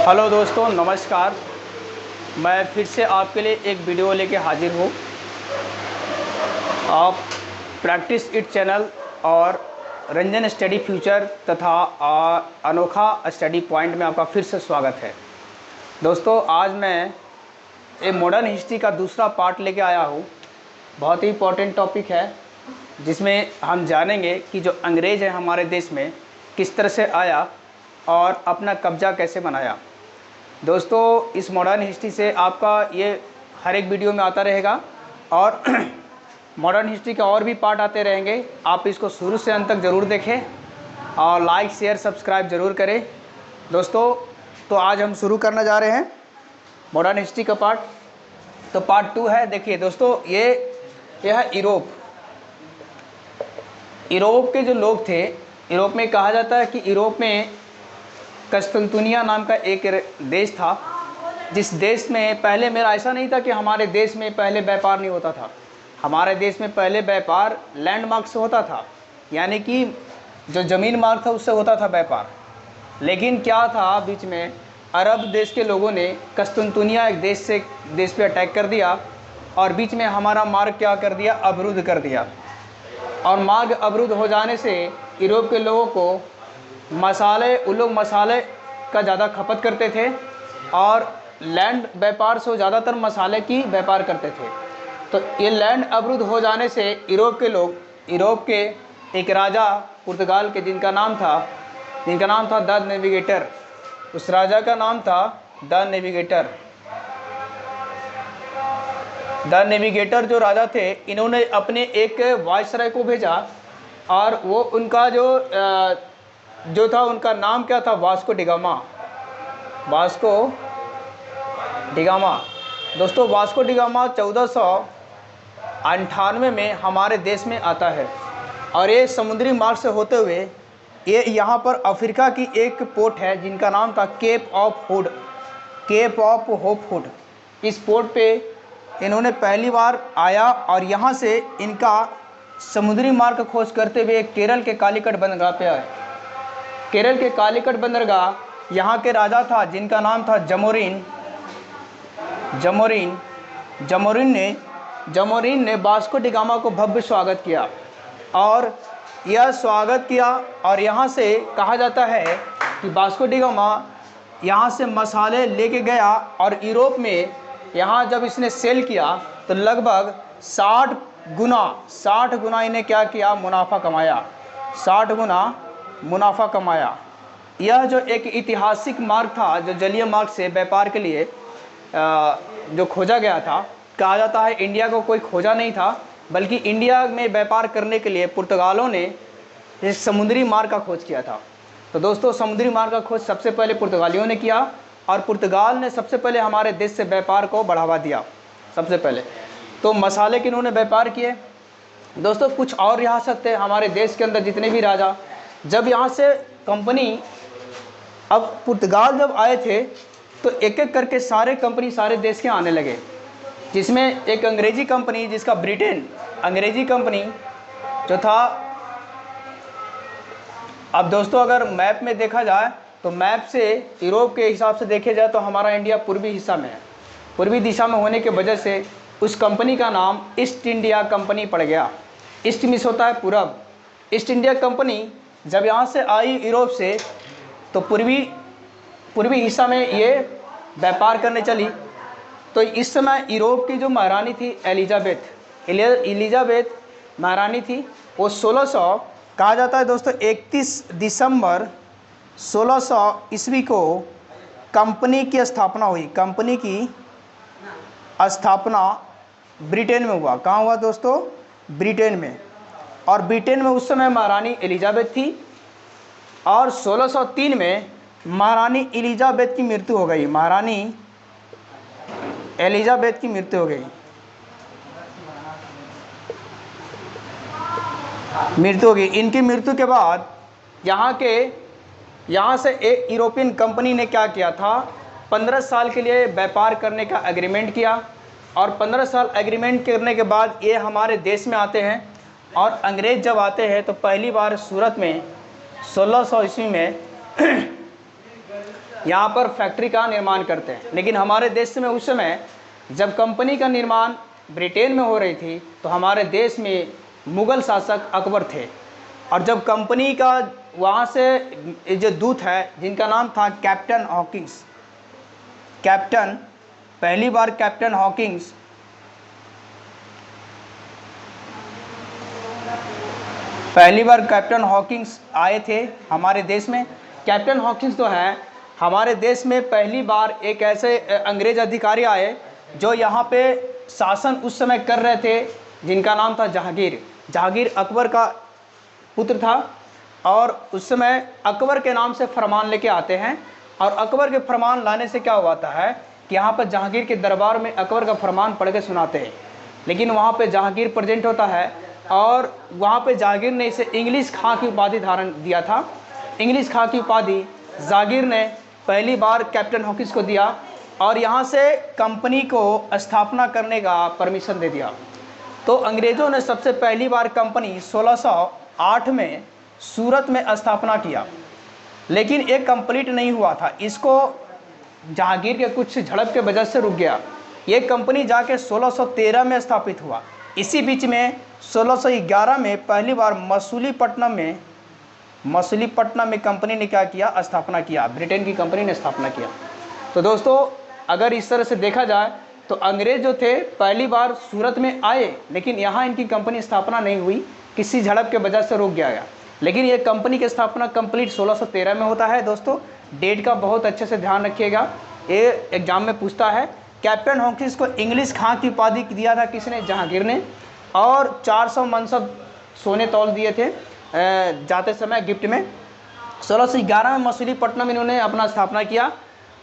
Hello दोस्तों, नमस्कार। मैं फिर से आपके लिए एक वीडियो लेके हाजिर हूँ। आप प्रैक्टिस इट चैनल और रंजन स्टडी फ्यूचर तथा अनोखा स्टडी पॉइंट में आपका फिर से स्वागत है। दोस्तों, आज मैं एक मॉडर्न हिस्ट्री का दूसरा पार्ट लेके आया हूँ। बहुत ही इम्पोर्टेंट टॉपिक है जिसमें हम जानेंगे कि जो अंग्रेज़ है हमारे देश में किस तरह से आया और अपना कब्जा कैसे बनाया। दोस्तों, इस मॉडर्न हिस्ट्री से आपका ये हर एक वीडियो में आता रहेगा और मॉडर्न हिस्ट्री का और भी पार्ट आते रहेंगे। आप इसको शुरू से अंत तक ज़रूर देखें और लाइक शेयर सब्सक्राइब ज़रूर करें। दोस्तों, तो आज हम शुरू करने जा रहे हैं मॉडर्न हिस्ट्री का पार्ट। तो पार्ट 2 है। देखिए दोस्तों, ये है यूरोप के जो लोग थे। यूरोप में कहा जाता है कि यूरोप में कस्तुनतुनिया नाम का एक देश था, जिस देश में पहले मेरा ऐसा नहीं था कि हमारे देश में पहले व्यापार नहीं होता था। हमारे देश में पहले व्यापार लैंडमार्क से होता था, यानी कि जो ज़मीन मार्क था उससे होता था व्यापार। लेकिन क्या था, बीच में अरब देश के लोगों ने कस्तुनतुनिया एक देश पे अटैक कर दिया और बीच में हमारा मार्ग क्या कर दिया, अवरुद्ध कर दिया। और मार्ग अवरुद्ध हो जाने से यूरोप के लोगों को उन लोग मसाले का ज़्यादा खपत करते थे और लैंड व्यापार से ज़्यादातर मसाले की व्यापार करते थे। तो ये लैंड अवरुद्ध हो जाने से यूरोप के एक राजा पुर्तगाल के जिनका नाम था द नेविगेटर। उस राजा का नाम था द नेविगेटर जो राजा थे, इन्होंने अपने एक वायसराय को भेजा और वो उनका जो था उनका नाम क्या था, वास्को डिगामा। दोस्तों, वास्को डिगामा 1498 में हमारे देश में आता है और ये समुद्री मार्ग से होते हुए ये यहाँ पर अफ्रीका की एक पोर्ट है जिनका नाम था केप ऑफ होप हुड। इस पोर्ट पे इन्होंने पहली बार आया और यहाँ से इनका समुद्री मार्ग खोज करते हुए केरल के कालीकट बंदरगाह पे आए। केरल के कालीकट बंदरगाह यहाँ के राजा था जिनका नाम था जमोरिन ने वास्को डिगामा को भव्य स्वागत किया और यहाँ से कहा जाता है कि वास्को डिगामा यहाँ से मसाले लेके गया और यूरोप में यहाँ जब इसने सेल किया तो लगभग 60 गुना इन्हें क्या किया, मुनाफा कमाया। 60 गुना मुनाफा कमाया। यह जो एक ऐतिहासिक मार्ग था, जो जलीय मार्ग से व्यापार के लिए जो खोजा गया था, कहा जाता है इंडिया को कोई खोजा नहीं था, बल्कि इंडिया में व्यापार करने के लिए पुर्तगालों ने इस समुद्री मार्ग का खोज किया था। तो दोस्तों, समुद्री मार्ग का खोज सबसे पहले पुर्तगालियों ने किया और पुर्तगाल ने सबसे पहले हमारे देश से व्यापार को बढ़ावा दिया। सबसे पहले तो मसाले के इन्होंने व्यापार किए। दोस्तों, कुछ और रियासत थे हमारे देश के अंदर, जितने भी राजा, जब यहाँ से कंपनी, अब पुर्तगाल जब आए थे तो एक एक करके सारे कंपनी सारे देश के आने लगे, जिसमें एक अंग्रेजी कंपनी जिसका अंग्रेजी कंपनी जो था। अब दोस्तों, अगर मैप में देखा जाए तो मैप से यूरोप के हिसाब से देखे जाए तो हमारा इंडिया पूर्वी हिस्सा में है। पूर्वी दिशा में होने की वजह से उस कंपनी का नाम ईस्ट इंडिया कंपनी पड़ गया। ईस्ट मिस होता है पूरब। ईस्ट इंडिया कंपनी जब यहाँ से आई यूरोप से तो पूर्वी हिस्सा में ये व्यापार करने चली। तो इस समय यूरोप की जो महारानी थी एलिजाबेथ महारानी थी, वो 1600 कहा जाता है दोस्तों 31 दिसंबर 1600 ईस्वी को कंपनी की स्थापना हुई। कंपनी की स्थापना ब्रिटेन में हुआ। कहाँ हुआ दोस्तों? ब्रिटेन में। और ब्रिटेन में उस समय महारानी एलिजाबेथ थी और 1603 में महारानी एलिजाबेथ की मृत्यु हो गई। इनकी मृत्यु के बाद यहाँ से एक यूरोपियन कंपनी ने क्या किया था, 15 साल के लिए व्यापार करने का एग्रीमेंट किया और 15 साल एग्रीमेंट करने के बाद ये हमारे देश में आते हैं। और अंग्रेज़ जब आते हैं तो पहली बार सूरत में 1600 ईस्वी में यहाँ पर फैक्ट्री का निर्माण करते हैं। लेकिन हमारे देश में उस समय जब कंपनी का निर्माण ब्रिटेन में हो रही थी तो हमारे देश में मुग़ल शासक अकबर थे। और जब कंपनी का वहाँ से जो दूत है जिनका नाम था कैप्टन हॉकिंस, पहली बार कैप्टन हॉकिंस आए थे हमारे देश में। कैप्टन हॉकिंस तो हैं हमारे देश में पहली बार एक ऐसे अंग्रेज अधिकारी आए जो यहाँ पे शासन उस समय कर रहे थे, जिनका नाम था जहांगीर अकबर का पुत्र था। और उस समय अकबर के नाम से फरमान लेके आते हैं, और अकबर के फरमान लाने से क्या हुआ है कि यहाँ पर जहांगीर के दरबार में अकबर का फरमान पढ़ के सुनाते हैं। लेकिन वहाँ पे जहांगीर प्रेजेंट होता है और वहाँ पे जहांगीर ने इसे इंग्लिश खां की उपाधि धारण दिया था। इंग्लिश खां की उपाधि जहांगीर ने पहली बार कैप्टन हॉकिंस को दिया और यहाँ से कंपनी को स्थापना करने का परमिशन दे दिया। तो अंग्रेज़ों ने सबसे पहली बार कंपनी 1608 में सूरत में स्थापना किया, लेकिन ये कंप्लीट नहीं हुआ था। इसको जहांगीर के कुछ झड़प के वजह से रुक गया। ये कंपनी जाके 1613 में स्थापित हुआ। इसी बीच में 1611 में पहली बार मसूलीपट्टनम में कंपनी ने क्या किया, स्थापना किया। ब्रिटेन की कंपनी ने स्थापना किया। तो दोस्तों अगर इस तरह से देखा जाए तो अंग्रेज जो थे पहली बार सूरत में आए, लेकिन यहाँ इनकी कंपनी स्थापना नहीं हुई, किसी झड़प के वजह से रुक गया। लेकिन ये कंपनी की स्थापना कंप्लीट 1613 में होता है। दोस्तों डेट का बहुत अच्छे से ध्यान रखिएगा, ये एग्जाम में पूछता है। कैप्टन हॉकिंस को इंग्लिश खां की उपाधि दिया था किसने, जहांगीर ने, और 400 मनसब सोने तौल दिए थे जाते समय गिफ्ट में। 1611 में मसूलीपट्टनम इन्होंने अपना स्थापना किया।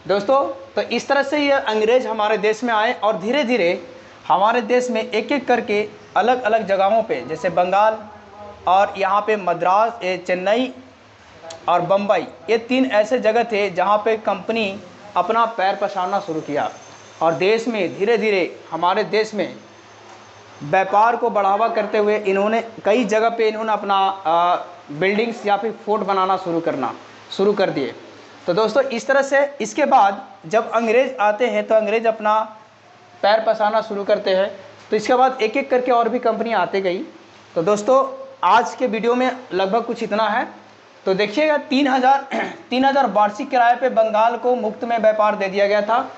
दोस्तों तो इस तरह से ये अंग्रेज हमारे देश में आए और धीरे धीरे हमारे देश में एक एक करके अलग अलग जगहों पे, जैसे बंगाल और यहाँ पे मद्रास, चेन्नई और बम्बई, ये 3 ऐसे जगह थे जहाँ पे कंपनी अपना पैर पसारना शुरू किया। और देश में धीरे धीरे हमारे देश में व्यापार को बढ़ावा करते हुए इन्होंने कई जगह पे इन्होंने अपना बिल्डिंग्स या फिर फोर्ट बनाना शुरू कर दिए। तो दोस्तों इस तरह से इसके बाद जब अंग्रेज़ आते हैं तो अंग्रेज़ अपना पैर पसारना शुरू करते हैं। तो इसके बाद एक एक करके और भी कंपनी आते गई। तो दोस्तों आज के वीडियो में लगभग कुछ इतना है। तो देखिएगा 3000 वार्षिक किराए पे बंगाल को मुफ्त में व्यापार दे दिया गया था।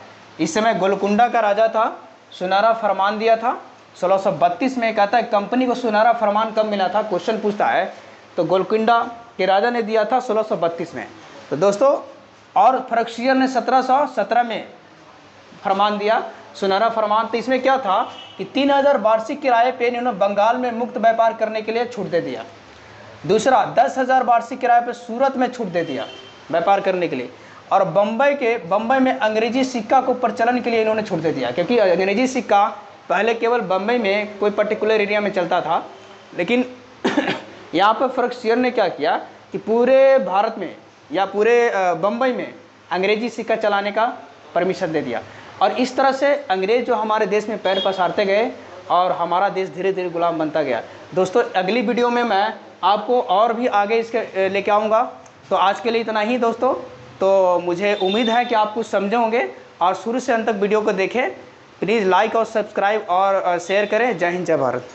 इस समय गोलकुंडा का राजा था, सुनहरा फरमान दिया था 1632 में। कहता है कंपनी को सुनहरा फरमान कब मिला था, क्वेश्चन पूछता है, तो गोलकुंडा के राजा ने दिया था 1632 में। तो दोस्तों और फर्रुखसियर ने 1717 में फरमान दिया, सुनहरा फरमान। तो इसमें क्या था कि 3000 वार्षिक किराए पे इन्होंने बंगाल में मुक्त व्यापार करने के लिए छूट दे दिया। दूसरा 10,000 वार्षिक किराए पे सूरत में छूट दे दिया व्यापार करने के लिए। और बम्बई में अंग्रेजी सिक्का को प्रचलन के लिए इन्होंने छूट दे दिया, क्योंकि अंग्रेजी सिक्का पहले केवल बम्बई में कोई पर्टिकुलर एरिया में चलता था। लेकिन यहाँ पर फर्रुखसियर ने क्या किया कि पूरे भारत में या पूरे बम्बई में अंग्रेजी सिक्का चलाने का परमिशन दे दिया। और इस तरह से अंग्रेज़ जो हमारे देश में पैर पसारते गए और हमारा देश धीरे धीरे गुलाम बनता गया। दोस्तों अगली वीडियो में मैं आपको और भी आगे इसके लेके आऊँगा। तो आज के लिए इतना ही दोस्तों। तो मुझे उम्मीद है कि आप कुछ समझे होंगे और शुरू से अंत तक वीडियो को देखें। प्लीज़ लाइक और सब्सक्राइब और शेयर करें। जय हिंद, जय भारत।